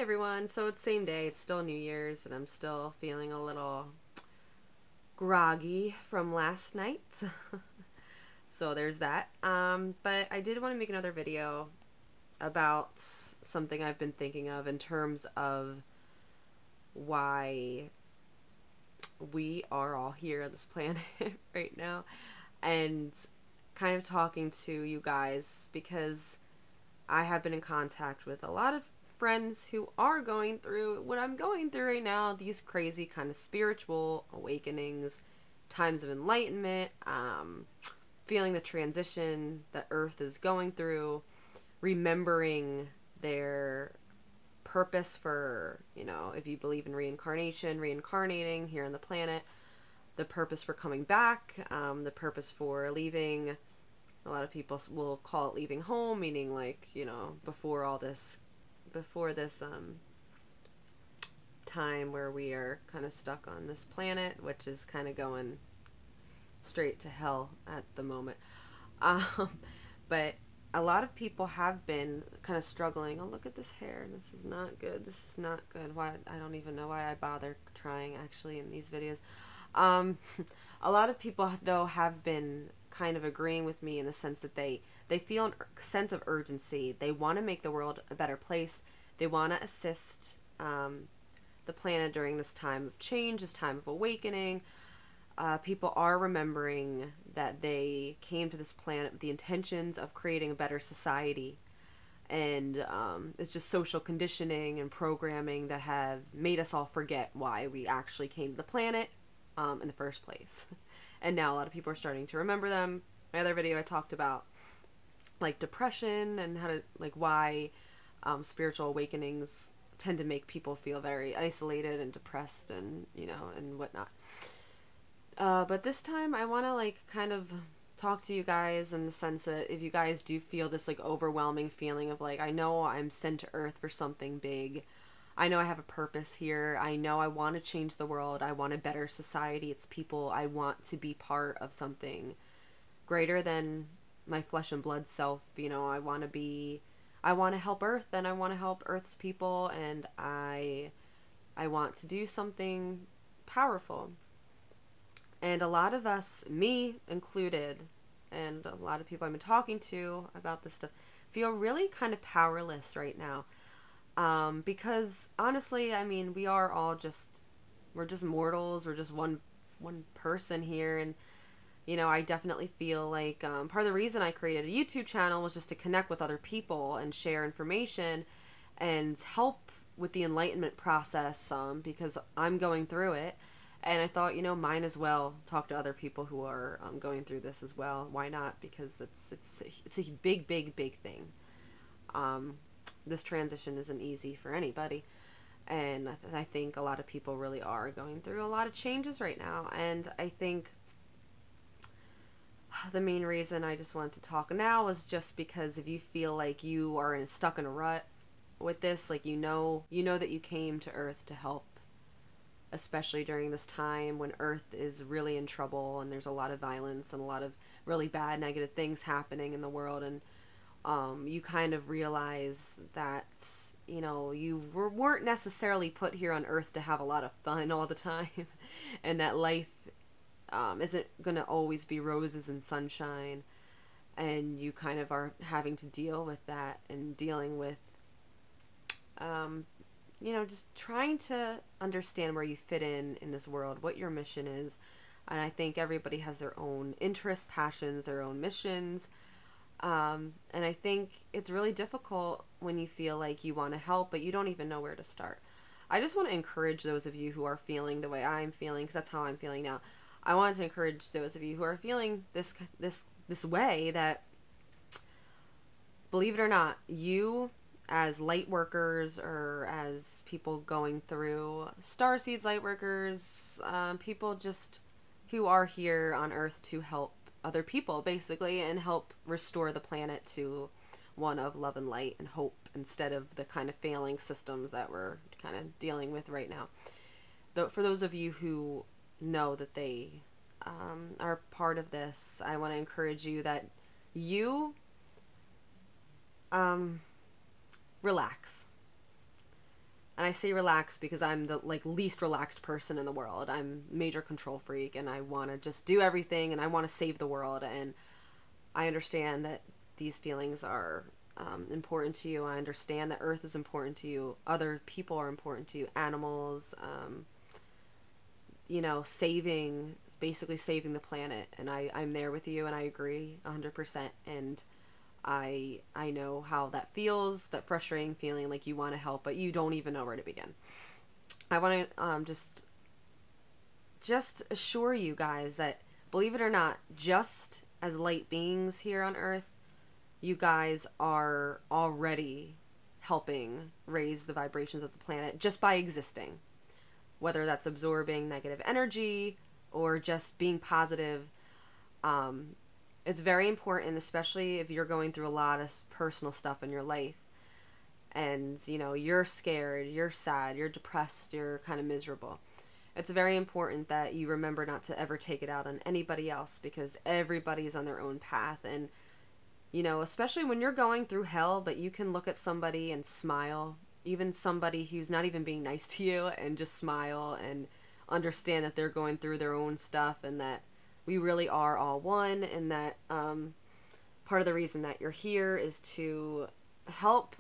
everyone. So it's same day. It's still New Year's, and I'm still feeling a little groggy from last night. So there's that. But I did want to make another video about something I've been thinking of in terms of why we are all here on this planet right now, and kind of talking to you guys because I have been in contact with a lot of friends who are going through what I'm going through right now, these crazy kind of spiritual awakenings, times of enlightenment, feeling the transition that Earth is going through, remembering their purpose for, if you believe in reincarnation, reincarnating here on the planet, the purpose for coming back, the purpose for leaving. A lot of people will call it leaving home, meaning like, before this time where we are kind of stuck on this planet, which is kind of going straight to hell at the moment. But a lot of people have been kind of struggling. Oh, look at this hair. This is not good. This is not good. Why? I don't even know why I bother trying actually in these videos. A lot of people though have been kind of agreeing with me in the sense that they feel a sense of urgency. They want to make the world a better place. They want to assist the planet during this time of change, this time of awakening. People are remembering that they came to this planet with the intentions of creating a better society. And it's just social conditioning and programming that have made us all forget why we actually came to the planet in the first place. And now a lot of people are starting to remember them. My other video I talked about like depression and how to, like, why spiritual awakenings tend to make people feel very isolated and depressed and, and whatnot. But this time I want to like kind of talk to you guys in the sense that if you guys do feel this like overwhelming feeling of like, I know I'm sent to Earth for something big. I know I have a purpose here. I know I want to change the world. I want a better society. It's people. I want to be part of something greater than my flesh and blood self. I want to help Earth, and I want to help Earth's people, and I want to do something powerful. And a lot of us, me included, and a lot of people I've been talking to about this stuff, feel really kind of powerless right now. Because honestly, I mean, we're just mortals. We're just one person here. And, I definitely feel like, part of the reason I created a YouTube channel was just to connect with other people and share information and help with the enlightenment process, because I'm going through it. And I thought, might as well talk to other people who are going through this as well. Why not? Because it's a big, big, big thing. This transition isn't easy for anybody. And I think a lot of people really are going through a lot of changes right now. And I think the main reason I just wanted to talk now was just because if you feel like you are stuck in a rut with this, like, you know that you came to Earth to help, especially during this time when Earth is really in trouble and there's a lot of violence and a lot of really bad negative things happening in the world. And you kind of realize that, you weren't necessarily put here on Earth to have a lot of fun all the time, and that life isn't going to always be roses and sunshine, and you kind of are having to deal with that and dealing with, just trying to understand where you fit in this world, what your mission is. And I think everybody has their own interests, passions, their own missions. And I think it's really difficult when you feel like you want to help, but you don't even know where to start. I just want to encourage those of you who are feeling the way I'm feeling, because that's how I'm feeling now. I wanted to encourage those of you who are feeling this way, that, believe it or not, you as light workers, or as people going through starseeds, light workers, people just who are here on Earth to help other people, basically, and help restore the planet to one of love and light and hope, instead of the kind of failing systems that we're kind of dealing with right now. For those of you who know that they are part of this, I want to encourage you that you relax. And I say relax because I'm the like least relaxed person in the world. I'm major control freak, and I want to just do everything, and I want to save the world. And I understand that these feelings are important to you. I understand that Earth is important to you. Other people are important to you. Animals, basically saving the planet. And I'm there with you, and I agree 100%. And I know how that feels, that frustrating feeling like you want to help, but you don't even know where to begin. I want to just assure you guys that, believe it or not, just as light beings here on Earth, you guys are already helping raise the vibrations of the planet just by existing. Whether that's absorbing negative energy or just being positive, it's very important, especially if you're going through a lot of personal stuff in your life. And, you're scared, you're sad, you're depressed, you're kind of miserable. It's very important that you remember not to ever take it out on anybody else, because everybody's on their own path. And, especially when you're going through hell, but you can look at somebody and smile, even somebody who's not even being nice to you, and just smile and understand that they're going through their own stuff, and that we really are all one, and that part of the reason that you're here is to help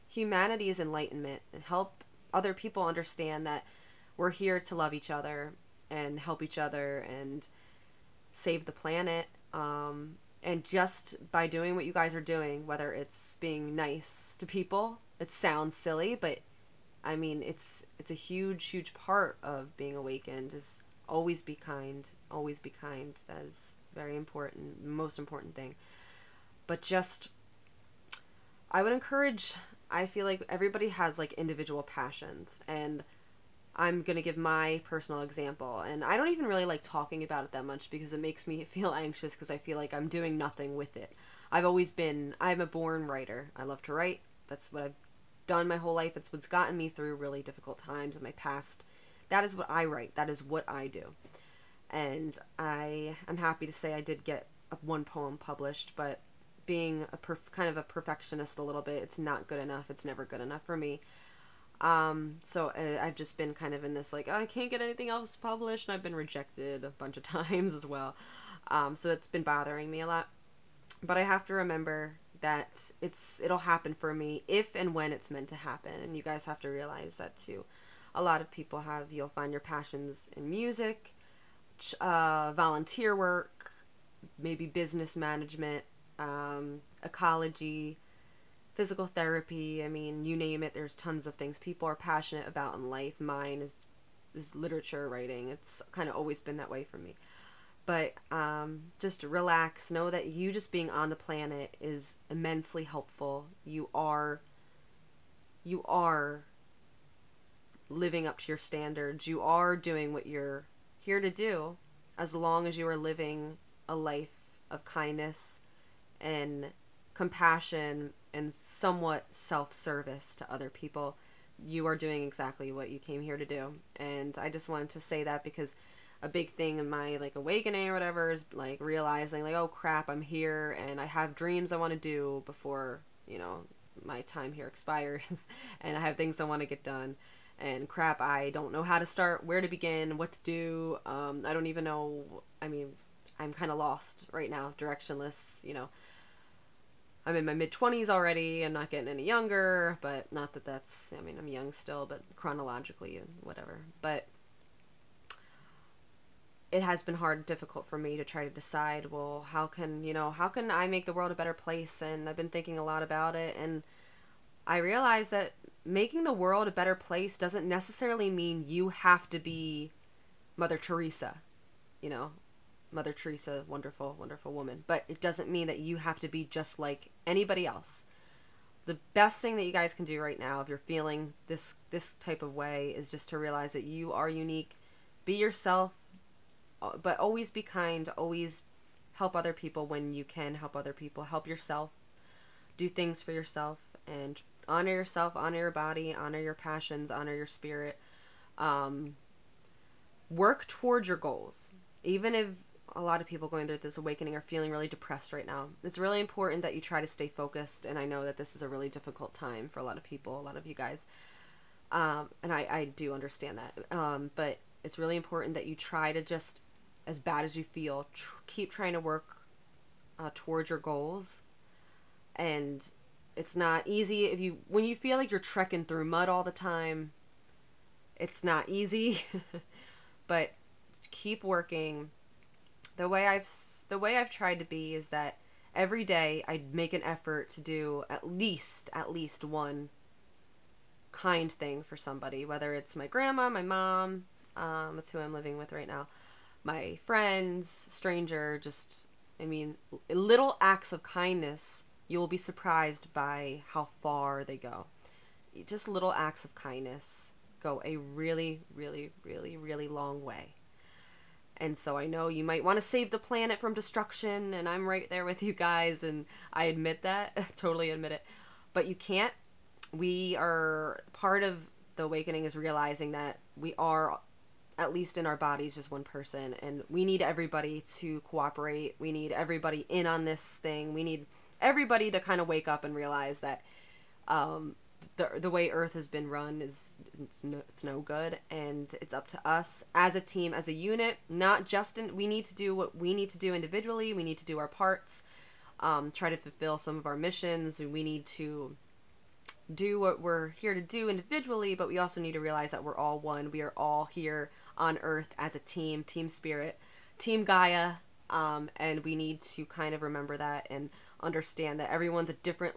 humanity's enlightenment and help other people understand that we're here to love each other and help each other and save the planet. And just by doing what you guys are doing, whether it's being nice to people, it sounds silly, but I mean, it's a huge part of being awakened, is always be kind. Always be kind. That is very important, the most important thing. But just, I would encourage, I feel like everybody has like individual passions, and I'm going to give my personal example. And I don't even really like talking about it that much because it makes me feel anxious, because I feel like I'm doing nothing with it. I'm a born writer. I love to write. That's what I've done my whole life. It's what's gotten me through really difficult times in my past. That is what I write. That is what I do. And I'm happy to say I did get one poem published, but being kind of a perfectionist a little bit, it's not good enough. It's never good enough for me. So I've just been kind of in this like, oh, I can't get anything else published, and I've been rejected a bunch of times as well. So it's been bothering me a lot. But I have to remember that it'll happen for me if and when it's meant to happen, and you guys have to realize that too. A lot of people you'll find your passions in music, volunteer work, maybe business management, ecology, physical therapy. I mean, you name it, there's tons of things people are passionate about in life. Mine is literature writing. It's kind of always been that way for me. But just relax. Know that you just being on the planet is immensely helpful. You are living up to your standards. You are doing what you're here to do, as long as you are living a life of kindness and compassion and somewhat self-service to other people. You are doing exactly what you came here to do. And I just wanted to say that, because a big thing in my like awakening or whatever is like realizing like, oh crap, I'm here and I have dreams I want to do before, my time here expires and I have things I want to get done. And crap, I don't know how to start, where to begin, what to do. I don't even know. I mean, I'm kind of lost right now, directionless. I'm in my mid-20s already. I'm not getting any younger, but not that that's, I mean, I'm young still, but chronologically and whatever. But it has been difficult for me to try to decide, well, how can I make the world a better place? And I've been thinking a lot about it, and I realized that making the world a better place doesn't necessarily mean you have to be Mother Teresa, Mother Teresa, wonderful, wonderful woman. But it doesn't mean that you have to be just like anybody else. The best thing that you guys can do right now, if you're feeling this type of way, is just to realize that you are unique. Be yourself, but always be kind. Always help other people when you can help other people. Help yourself. Do things for yourself, and honor yourself, honor your body, honor your passions, honor your spirit. Work towards your goals. Even if a lot of people going through this awakening are feeling really depressed right now. It's really important that you try to stay focused, and I know that this is a really difficult time for a lot of people, a lot of you guys, and I do understand that. But it's really important that you try to just, as bad as you feel, keep trying to work towards your goals. And it's not easy when you feel like you're trekking through mud all the time. It's not easy, but keep working. The way I've tried to be is that every day I make an effort to do at least one kind thing for somebody, whether it's my grandma, my mom, that's who I'm living with right now, my friends, stranger, just, I mean, little acts of kindness. You will be surprised by how far they go. Just little acts of kindness go a really, really, really, really long way. And so I know you might want to save the planet from destruction, and I'm right there with you guys, and I admit that, totally admit it. But you can't. We are, part of the awakening is realizing that we are, at least in our bodies, just one person, and we need everybody to cooperate. We need everybody in on this thing. We need everybody to kind of wake up and realize that the way Earth has been run is it's no good, and it's up to us as a team, as a unit. Not just we need to do what we need to do individually. We need to do our parts, try to fulfill some of our missions. We need to do what we're here to do individually, but we also need to realize that we're all one. We are all here on Earth as a team, team spirit, team Gaia, and we need to kind of remember that and understand that everyone's at different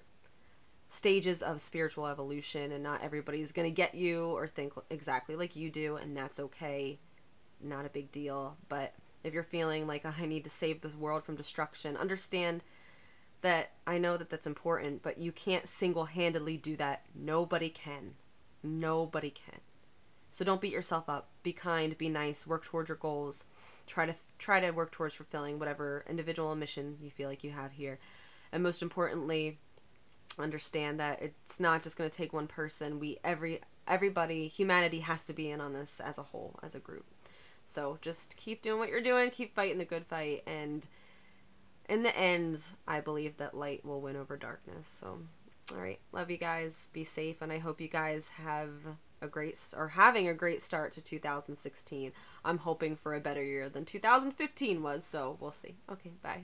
stages of spiritual evolution, and not everybody's going to get you or think exactly like you do, and that's okay. Not a big deal. But if you're feeling like, oh, I need to save this world from destruction, understand that I know that that's important, but you can't single-handedly do that. Nobody can. Nobody can. So don't beat yourself up. Be kind, be nice, work towards your goals. Try to work towards fulfilling whatever individual mission you feel like you have here. And most importantly, understand that it's not just going to take one person. Everybody, humanity has to be in on this as a whole, as a group. So just keep doing what you're doing, keep fighting the good fight, and in the end, I believe that light will win over darkness. So, all right, love you guys. Be safe, and I hope you guys have having a great start to 2016. I'm hoping for a better year than 2015 was, so we'll see. Okay, bye.